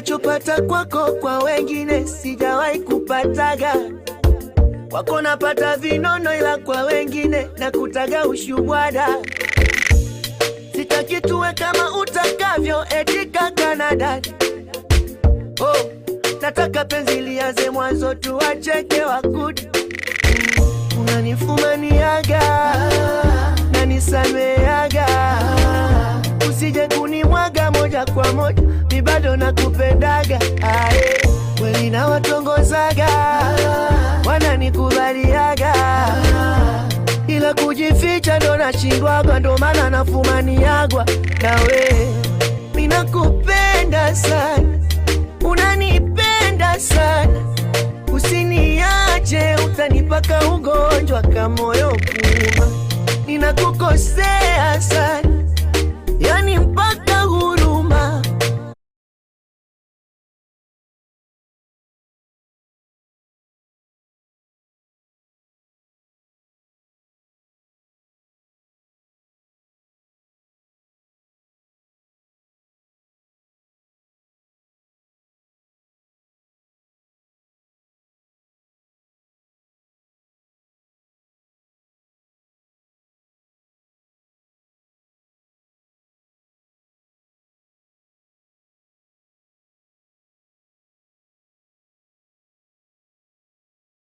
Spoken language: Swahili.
Ninachopata kwako kwa wengine sijawahi kupataga. Kwako napata vinono, ila kwa wengine nakutaga ushubwada. Sitaki tuwe kama utakavyo eti kaka na dada. Oh, nataka penzi lianze mwanzo tuacheke wakuda. Unanifumaniaga na nisameaga, usije kunimwaga moja kwa moja, mi bado nakupendaga. Kweli na watongozaga, wananikubaliaga, ila kujificha ndo nashindwaga, ndo maana nafumaniagwa nawe. Mimi nakupenda